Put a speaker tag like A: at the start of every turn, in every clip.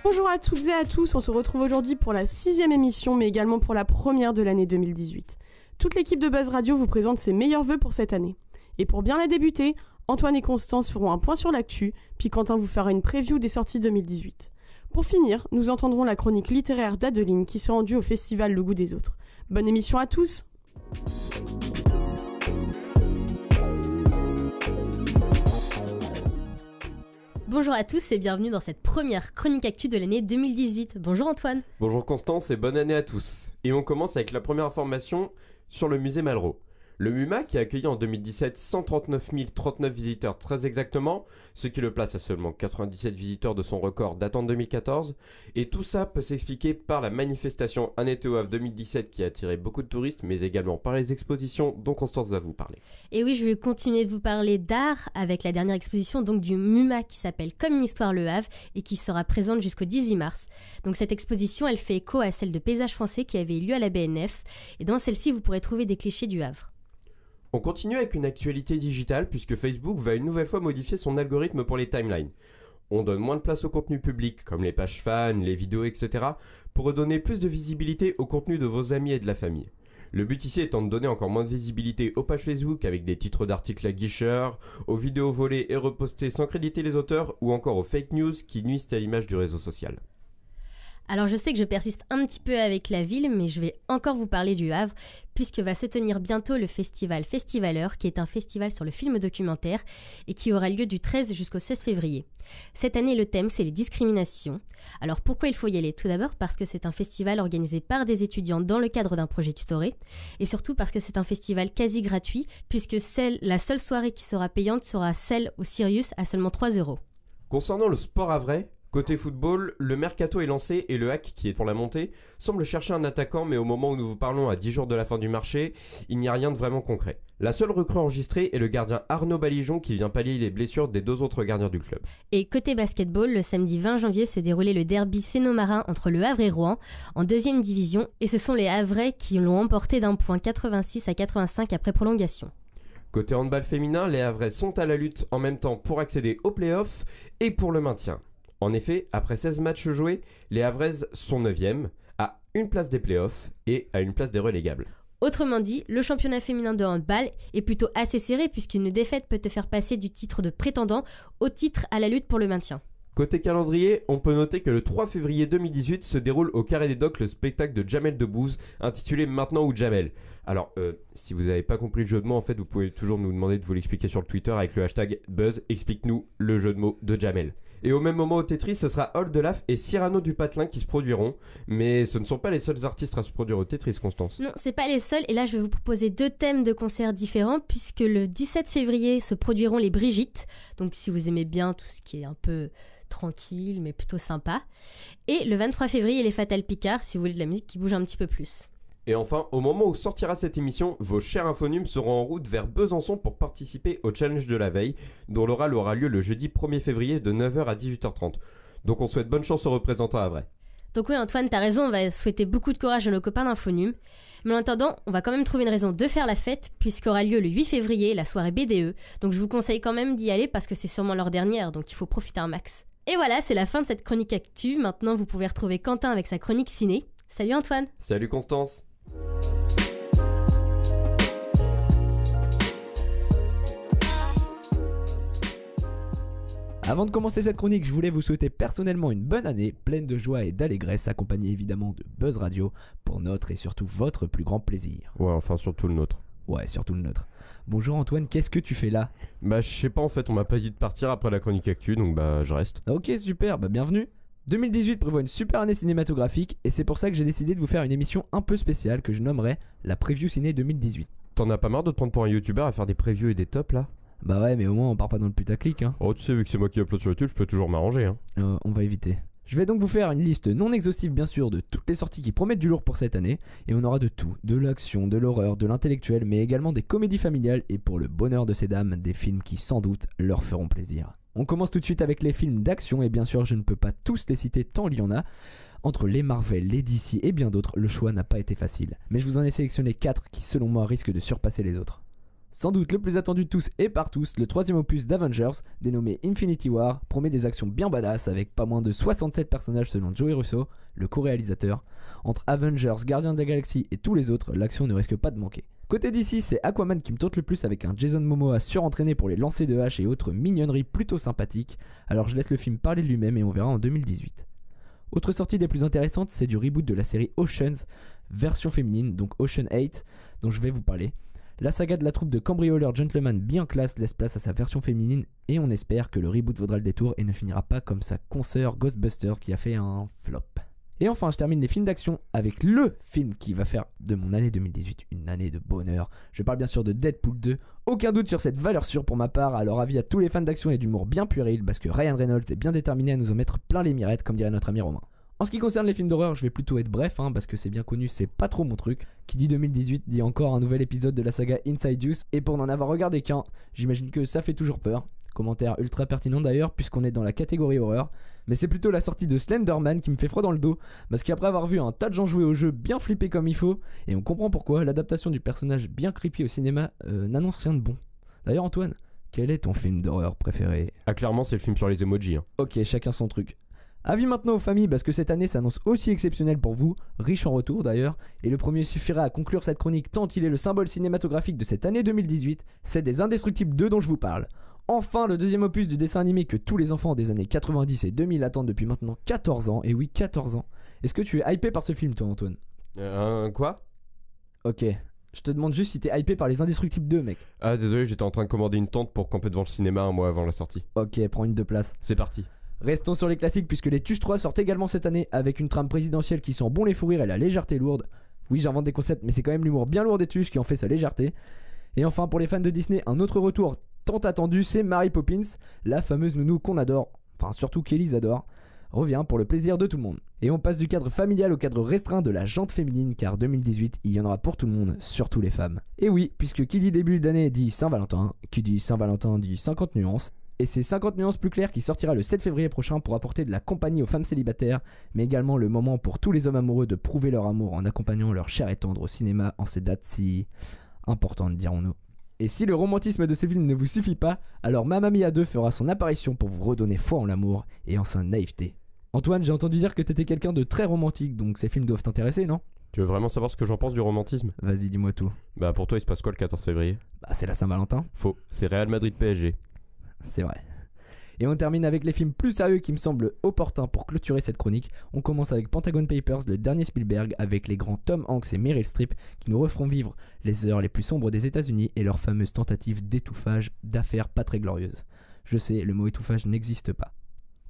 A: Bonjour à toutes et à tous, on se retrouve aujourd'hui pour la 6e émission, mais également pour la première de l'année 2018. Toute l'équipe de Buzz Radio vous présente ses meilleurs vœux pour cette année. Et pour bien la débuter, Antoine et Constance feront un point sur l'actu, puis Quentin vous fera une preview des sorties 2018. Pour finir, nous entendrons la chronique littéraire d'Adeline qui s'est rendue au festival Le Goût des Autres. Bonne émission à tous!
B: Bonjour à tous et bienvenue dans cette première chronique actu de l'année 2018. Bonjour Antoine.
C: Bonjour Constance et bonne année à tous. Et on commence avec la première information sur le musée Malraux. Le MUMA qui a accueilli en 2017 139 039 visiteurs très exactement, ce qui le place à seulement 97 visiteurs de son record datant de 2014. Et tout ça peut s'expliquer par la manifestation Un été au Havre 2017 qui a attiré beaucoup de touristes, mais également par les expositions dont Constance va vous parler.
B: Et oui, je vais continuer de vous parler d'art avec la dernière exposition donc du MUMA qui s'appelle Comme une histoire Le Havre et qui sera présente jusqu'au 18 mars. Donc cette exposition, elle fait écho à celle de Paysages français qui avait eu lieu à la BNF. Et dans celle-ci, vous pourrez trouver des clichés du Havre.
C: On continue avec une actualité digitale puisque Facebook va une nouvelle fois modifier son algorithme pour les timelines. On donne moins de place au contenu public comme les pages fans, les vidéos, etc. pour redonner plus de visibilité au contenu de vos amis et de la famille. Le but ici étant de donner encore moins de visibilité aux pages Facebook avec des titres d'articles à guicheurs, aux vidéos volées et repostées sans créditer les auteurs ou encore aux fake news qui nuisent à l'image du réseau social.
B: Alors je sais que je persiste un petit peu avec la ville, mais je vais encore vous parler du Havre, puisque va se tenir bientôt le festival Festivaleur, qui est un festival sur le film documentaire, et qui aura lieu du 13 jusqu'au 16 février. Cette année, le thème, c'est les discriminations. Alors pourquoi il faut y aller? Tout d'abord parce que c'est un festival organisé par des étudiants dans le cadre d'un projet tutoré, et surtout parce que c'est un festival quasi gratuit, puisque la seule soirée qui sera payante sera celle au Sirius à seulement 3 €.
C: Concernant le sport havrais, côté football, le mercato est lancé et le HAC, qui est pour la montée, semble chercher un attaquant, mais au moment où nous vous parlons à 10 jours de la fin du marché, il n'y a rien de vraiment concret. La seule recrue enregistrée est le gardien Arnaud Balijon qui vient pallier les blessures des deux autres gardiens du club.
B: Et côté basketball, le samedi 20 janvier se déroulait le derby sénomarin entre le Havre et Rouen en 2e division, et ce sont les Havrais qui l'ont emporté d'un point 86 à 85 après prolongation.
C: Côté handball féminin, les Havrais sont à la lutte en même temps pour accéder aux playoffs et pour le maintien. En effet, après 16 matchs joués, les Havraises sont 9e, à une place des playoffs et à une place des relégables.
B: Autrement dit, le championnat féminin de handball est plutôt assez serré puisqu'une défaite peut te faire passer du titre de prétendant au titre à la lutte pour le maintien.
C: Côté calendrier, on peut noter que le 3 février 2018 se déroule au Carré des Docks le spectacle de Jamel Debbouze intitulé Maintenant ou Jamel. Alors, si vous n'avez pas compris le jeu de mots, en fait, vous pouvez toujours nous demander de vous l'expliquer sur le Twitter avec le hashtag Buzz, explique-nous le jeu de mots de Jamel. Et au même moment au Tetris, ce sera Hall de Laf et Cyrano du Patelin qui se produiront, mais ce ne sont pas les seuls artistes à se produire au Tetris, Constance.
B: Non, c'est pas les seuls, et là je vais vous proposer 2 thèmes de concerts différents, puisque le 17 février se produiront les Brigitte, donc si vous aimez bien tout ce qui est un peu tranquille mais plutôt sympa, et le 23 février les Fatal Picard, si vous voulez de la musique qui bouge un petit peu plus.
C: Et enfin, au moment où sortira cette émission, vos chers infonumes seront en route vers Besançon pour participer au challenge de la veille, dont l'oral aura lieu le jeudi 1er février de 9h à 18h30. Donc on souhaite bonne chance aux représentants havrais.
B: Donc oui Antoine, t'as raison, on va souhaiter beaucoup de courage à nos copains d'Infonume. Mais en attendant, on va quand même trouver une raison de faire la fête, puisqu'aura lieu le 8 février la soirée BDE. Donc je vous conseille quand même d'y aller parce que c'est sûrement leur dernière, donc il faut profiter un max. Et voilà, c'est la fin de cette chronique actu. Maintenant vous pouvez retrouver Quentin avec sa chronique ciné. Salut Antoine.
C: Salut Constance.
D: Avant de commencer cette chronique, je voulais vous souhaiter personnellement une bonne année, pleine de joie et d'allégresse, accompagnée évidemment de Buzz Radio, pour notre et surtout votre plus grand plaisir.
C: Ouais, enfin surtout le nôtre.
D: Ouais, surtout le nôtre. Bonjour Antoine, qu'est-ce que tu fais là?
C: Bah je sais pas en fait, on m'a pas dit de partir après la chronique actu, donc bah je reste.
D: Ok, super, bah bienvenue. 2018 prévoit une super année cinématographique et c'est pour ça que j'ai décidé de vous faire une émission un peu spéciale que je nommerai la Preview Ciné 2018.
C: T'en as pas marre de te prendre pour un youtubeur à faire des previews et des tops là?
D: Bah ouais, mais au moins on part pas dans le putaclic hein.
C: Oh tu sais, vu que c'est moi qui upload sur YouTube, je peux toujours m'arranger hein.
D: On va éviter. Je vais donc vous faire une liste non exhaustive bien sûr de toutes les sorties qui promettent du lourd pour cette année et on aura de tout, de l'action, de l'horreur, de l'intellectuel mais également des comédies familiales et pour le bonheur de ces dames, des films qui sans doute leur feront plaisir. On commence tout de suite avec les films d'action et bien sûr je ne peux pas tous les citer tant il y en a. Entre les Marvel, les DC et bien d'autres, le choix n'a pas été facile. Mais je vous en ai sélectionné 4 qui selon moi risquent de surpasser les autres. Sans doute le plus attendu de tous et par tous, le 3e opus d'Avengers, dénommé Infinity War, promet des actions bien badass avec pas moins de 67 personnages selon Joey Russo, le co-réalisateur. Entre Avengers, Gardiens de la Galaxie et tous les autres, l'action ne risque pas de manquer. Côté DC, c'est Aquaman qui me tente le plus avec un Jason Momoa surentraîné pour les lancers de hache et autres mignonneries plutôt sympathiques, alors je laisse le film parler de lui-même et on verra en 2018. Autre sortie des plus intéressantes, c'est du reboot de la série Oceans, version féminine, donc Ocean 8, dont je vais vous parler. La saga de la troupe de cambrioleurs gentlemen bien classe laisse place à sa version féminine et on espère que le reboot vaudra le détour et ne finira pas comme sa consoeur Ghostbusters qui a fait un flop. Et enfin, je termine les films d'action avec le film qui va faire de mon année 2018 une année de bonheur. Je parle bien sûr de Deadpool 2. Aucun doute sur cette valeur sûre pour ma part, alors avis à tous les fans d'action et d'humour bien puéril parce que Ryan Reynolds est bien déterminé à nous en mettre plein les mirettes comme dirait notre ami Romain. En ce qui concerne les films d'horreur, je vais plutôt être bref, parce que c'est bien connu, c'est pas trop mon truc. Qui dit 2018 dit encore un nouvel épisode de la saga Inside Use, et pour n'en avoir regardé qu'un, j'imagine que ça fait toujours peur. Commentaire ultra pertinent d'ailleurs, puisqu'on est dans la catégorie horreur. Mais c'est plutôt la sortie de Slenderman qui me fait froid dans le dos, parce qu'après avoir vu un tas de gens jouer au jeu bien flippés comme il faut, et on comprend pourquoi, l'adaptation du personnage bien creepy au cinéma n'annonce rien de bon. D'ailleurs Antoine, quel est ton film d'horreur préféré ?
C: Ah, clairement, c'est le film sur les emojis.
D: Ok, chacun son truc. Avis maintenant aux familles parce que cette année s'annonce aussi exceptionnelle pour vous, riche en retour d'ailleurs, et le premier suffira à conclure cette chronique tant il est le symbole cinématographique de cette année 2018, c'est des Indestructibles 2 dont je vous parle. Enfin, le deuxième opus du dessin animé que tous les enfants des années 90 et 2000 attendent depuis maintenant 14 ans, et oui 14 ans. Est-ce que tu es hypé par ce film toi Antoine ?
C: Quoi ?
D: Ok, je te demande juste si t'es hypé par les Indestructibles 2 mec.
C: Ah désolé, j'étais en train de commander une tente pour camper devant le cinéma un mois avant la sortie.
D: Ok, prends une de place.
C: C'est parti.
D: Restons sur les classiques puisque les Tuches 3 sortent également cette année avec une trame présidentielle qui sent bon les fous rires et la légèreté lourde. Oui, j'invente des concepts mais c'est quand même l'humour bien lourd des Tuches qui en fait sa légèreté. Et enfin pour les fans de Disney, un autre retour tant attendu, c'est Mary Poppins, la fameuse nounou qu'on adore, enfin surtout qu'Élise adore, revient pour le plaisir de tout le monde. Et on passe du cadre familial au cadre restreint de la jante féminine car 2018 il y en aura pour tout le monde, surtout les femmes. Et oui, puisque qui dit début d'année dit Saint-Valentin, qui dit Saint-Valentin dit 50 nuances. Et c'est 50 nuances plus claires qui sortira le 7 février prochain pour apporter de la compagnie aux femmes célibataires, mais également le moment pour tous les hommes amoureux de prouver leur amour en accompagnant leur chair et tendre au cinéma en ces dates si importantes, dirons-nous. Et si le romantisme de ces films ne vous suffit pas, alors Mamma Mia 2 fera son apparition pour vous redonner foi en l'amour et en sa naïveté. Antoine, j'ai entendu dire que t'étais quelqu'un de très romantique, donc ces films doivent t'intéresser, non ?
C: Tu veux vraiment savoir ce que j'en pense du romantisme ?
D: Vas-y, dis-moi tout.
C: Bah pour toi il se passe quoi le 14 février ?
D: Bah c'est la Saint-Valentin.
C: Faux, c'est Real Madrid PSG.
D: C'est vrai. Et on termine avec les films plus sérieux qui me semblent opportuns pour clôturer cette chronique. On commence avec Pentagon Papers, le dernier Spielberg, avec les grands Tom Hanks et Meryl Streep qui nous referont vivre les heures les plus sombres des États-Unis et leur fameuse tentative d'étouffage d'affaires pas très glorieuses. Je sais, le mot étouffage n'existe pas.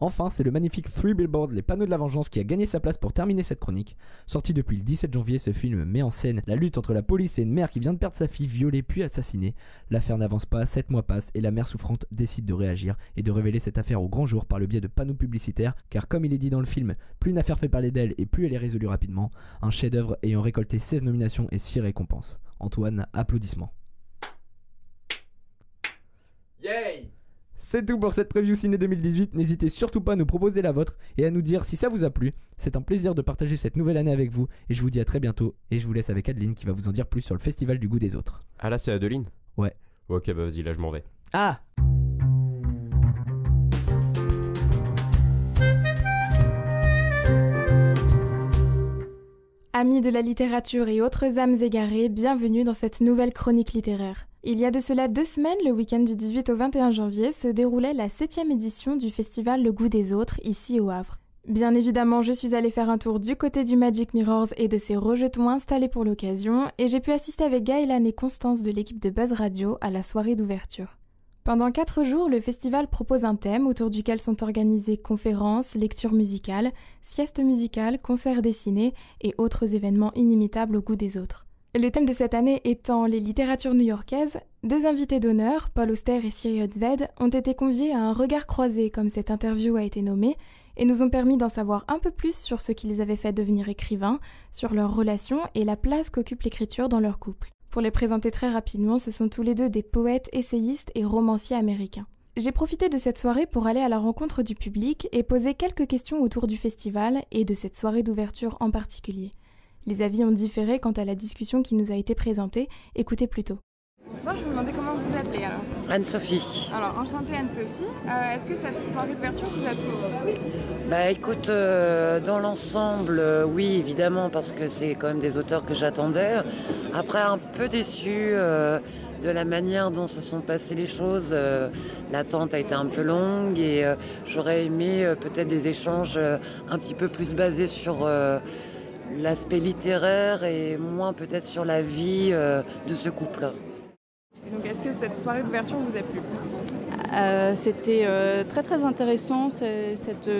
D: Enfin, c'est le magnifique Three Billboards, les panneaux de la vengeance qui a gagné sa place pour terminer cette chronique. Sorti depuis le 17 janvier, ce film met en scène la lutte entre la police et une mère qui vient de perdre sa fille violée puis assassinée. L'affaire n'avance pas, 7 mois passent et la mère souffrante décide de réagir et de révéler cette affaire au grand jour par le biais de panneaux publicitaires, car comme il est dit dans le film, plus une affaire fait parler d'elle et plus elle est résolue rapidement. Un chef-d'œuvre ayant récolté 16 nominations et 6 récompenses. Antoine, applaudissements.
C: Yay!
D: C'est tout pour cette preview ciné 2018, n'hésitez surtout pas à nous proposer la vôtre et à nous dire si ça vous a plu. C'est un plaisir de partager cette nouvelle année avec vous et je vous dis à très bientôt et je vous laisse avec Adeline qui va vous en dire plus sur le festival du goût des autres.
C: Ah là c'est Adeline ?
D: Ouais.
C: Ok bah vas-y, là je m'en vais.
D: Ah!
E: Amis de la littérature et autres âmes égarées, bienvenue dans cette nouvelle chronique littéraire. Il y a de cela 2 semaines, le week-end du 18 au 21 janvier, se déroulait la 7e édition du festival Le Goût des Autres, ici au Havre. Bien évidemment, je suis allée faire un tour du côté du Magic Mirrors et de ses rejetons installés pour l'occasion, et j'ai pu assister avec Gaëlan et Constance de l'équipe de Buzz Radio à la soirée d'ouverture. Pendant 4 jours, le festival propose un thème autour duquel sont organisées conférences, lectures musicales, siestes musicales, concerts dessinés et autres événements inimitables au goût des autres. Le thème de cette année étant les littératures new-yorkaises, 2 invités d'honneur, Paul Auster et Siri Otzved, ont été conviés à un regard croisé, comme cette interview a été nommée, et nous ont permis d'en savoir un peu plus sur ce qui les avait fait devenir écrivains, sur leurs relations et la place qu'occupe l'écriture dans leur couple. Pour les présenter très rapidement, ce sont tous les 2 des poètes, essayistes et romanciers américains. J'ai profité de cette soirée pour aller à la rencontre du public et poser quelques questions autour du festival et de cette soirée d'ouverture en particulier. Les avis ont différé quant à la discussion qui nous a été présentée, écoutez plutôt. Bonsoir, je vous demandais comment vous vous appelez alors.
F: Anne-Sophie.
E: Alors, enchantée Anne-Sophie. Est-ce que cette soirée d'ouverture vous a plu?
F: Bah écoute, dans l'ensemble, oui évidemment, parce que c'est quand même des auteurs que j'attendais. Après, un peu déçue de la manière dont se sont passées les choses. L'attente a été un peu longue et j'aurais aimé peut-être des échanges un petit peu plus basés sur l'aspect littéraire et moins peut-être sur la vie de ce couple.
E: Et donc, est-ce que cette soirée d'ouverture vous a plu?
G: C'était très très intéressant cette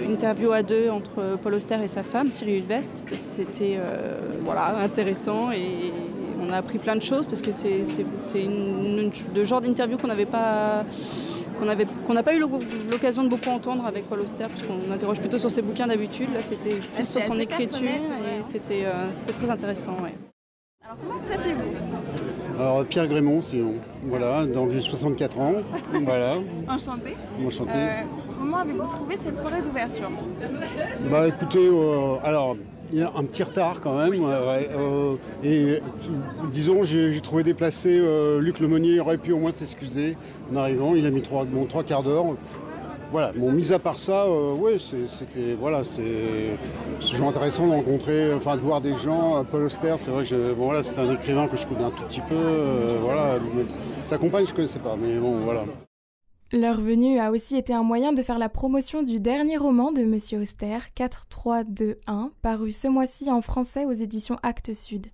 G: interview à deux entre Paul Auster et sa femme Cyril Hulvest. C'était intéressant et on a appris plein de choses parce que c'est le genre d'interview qu'on n'a pas eu l'occasion de beaucoup entendre avec Paul Auster, puisqu'on interroge plutôt sur ses bouquins d'habitude. Là, c'était plus sur son écriture et c'était très intéressant. Ouais.
E: Alors, comment vous appelez-vous?
H: Alors, Pierre Grémont, voilà, donc j'ai 64 ans. Voilà.
E: Enchanté.
H: Enchanté.
E: Comment avez-vous trouvé cette soirée d'ouverture?
H: Bah écoutez, alors il y a un petit retard quand même. Et disons, j'ai trouvé déplacé Luc Lemonnier aurait pu au moins s'excuser en arrivant. Il a mis trois quarts d'heure. Voilà, bon, mis à part ça, c'était toujours intéressant de rencontrer, de voir des gens. Paul Auster, c'est vrai que c'est un écrivain que je connais un tout petit peu. Sa compagne, je ne connaissais pas, mais bon, voilà.
E: Leur venue a aussi été un moyen de faire la promotion du dernier roman de Monsieur Auster, 4321, paru ce mois-ci en français aux éditions Actes Sud.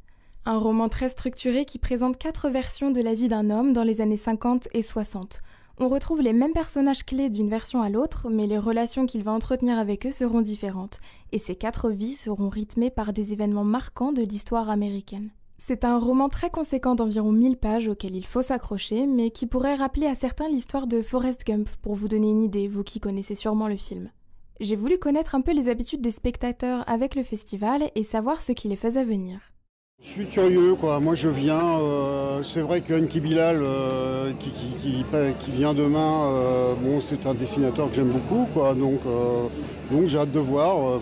E: Un roman très structuré qui présente 4 versions de la vie d'un homme dans les années 50 et 60. On retrouve les mêmes personnages clés d'une version à l'autre, mais les relations qu'il va entretenir avec eux seront différentes, et ces 4 vies seront rythmées par des événements marquants de l'histoire américaine. C'est un roman très conséquent d'environ 1000 pages auquel il faut s'accrocher, mais qui pourrait rappeler à certains l'histoire de Forrest Gump, pour vous donner une idée, vous qui connaissez sûrement le film. J'ai voulu connaître un peu les habitudes des spectateurs avec le festival et savoir ce qui les faisait venir.
H: Je suis curieux, quoi. Moi, je viens. C'est vrai que Enki Bilal, qui vient demain, c'est un dessinateur que j'aime beaucoup, quoi. Donc j'ai hâte de voir,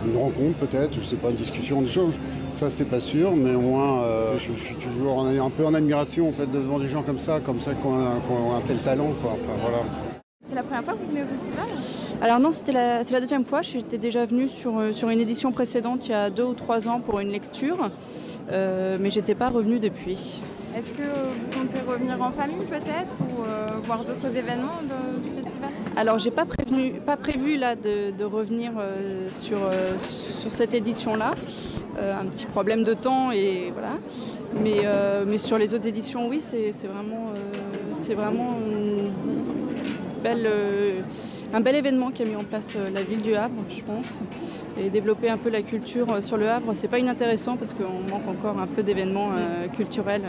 H: une rencontre peut-être, je sais pas, une discussion, des choses. Ça, c'est pas sûr, mais au moins, je suis toujours un peu en admiration en fait devant des gens comme ça qui ont un tel talent, quoi. Enfin voilà.
E: C'est la première fois que vous venez au festival ?
G: Alors non, c'est la deuxième fois. J'étais déjà venue sur une édition précédente il y a 2 ou 3 ans pour une lecture, mais j'étais pas revenue depuis.
E: Est-ce que vous comptez revenir en famille peut-être ou voir d'autres événements du festival ?
G: Alors j'ai pas prévu là de revenir sur cette édition-là. Un petit problème de temps et voilà. Mais sur les autres éditions, oui, c'est vraiment un bel événement qu'a mis en place la ville du Havre, je pense. Et développer un peu la culture sur le Havre, c'est pas inintéressant parce qu'on manque encore un peu d'événements culturels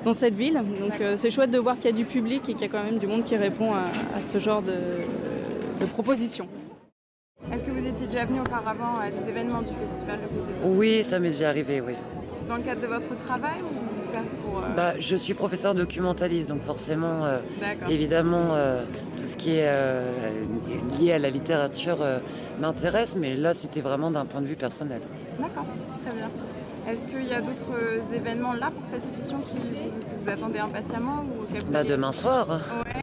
G: dans cette ville. Donc c'est chouette de voir qu'il y a du public et qu'il y a quand même du monde qui répond à ce genre de propositions.
E: Est-ce que vous étiez déjà venu auparavant à des événements du festival Le Goût des Autres ?
F: Oui, ça m'est déjà arrivé, oui.
E: Dans le cadre de votre travail ou pour
F: je suis professeur documentaliste, donc forcément, évidemment, tout ce qui est lié à la littérature m'intéresse, mais là, c'était vraiment d'un point de vue personnel.
E: D'accord, très bien. Est-ce qu'il y a d'autres événements là pour cette édition que vous attendez impatiemment ou auquel vous allez
F: demain soir.
E: Ouais.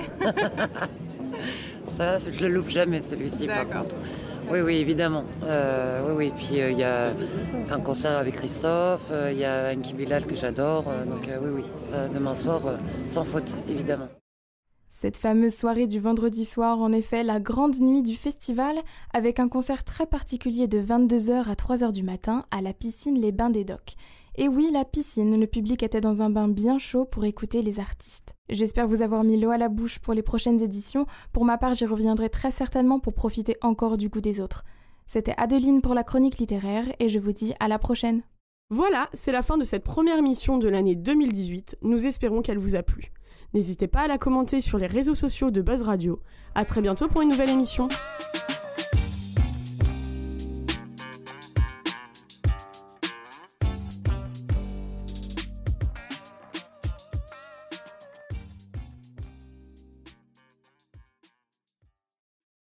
F: Ça, je le loupe jamais, celui-ci, par contre. Oui, évidemment. Oui. Puis il y a un concert avec Christophe, il y a Enki Bilal que j'adore. Donc oui, ça, demain soir, sans faute, évidemment.
E: Cette fameuse soirée du vendredi soir, en effet, la grande nuit du festival, avec un concert très particulier de 22h à 3h du matin à la piscine Les Bains des Docks. Et oui, la piscine, le public était dans un bain bien chaud pour écouter les artistes. J'espère vous avoir mis l'eau à la bouche pour les prochaines éditions. Pour ma part, j'y reviendrai très certainement pour profiter encore du goût des autres. C'était Adeline pour la chronique littéraire et je vous dis à la prochaine.
A: Voilà, c'est la fin de cette première émission de l'année 2018. Nous espérons qu'elle vous a plu. N'hésitez pas à la commenter sur les réseaux sociaux de Buzz Radio. À très bientôt pour une nouvelle émission.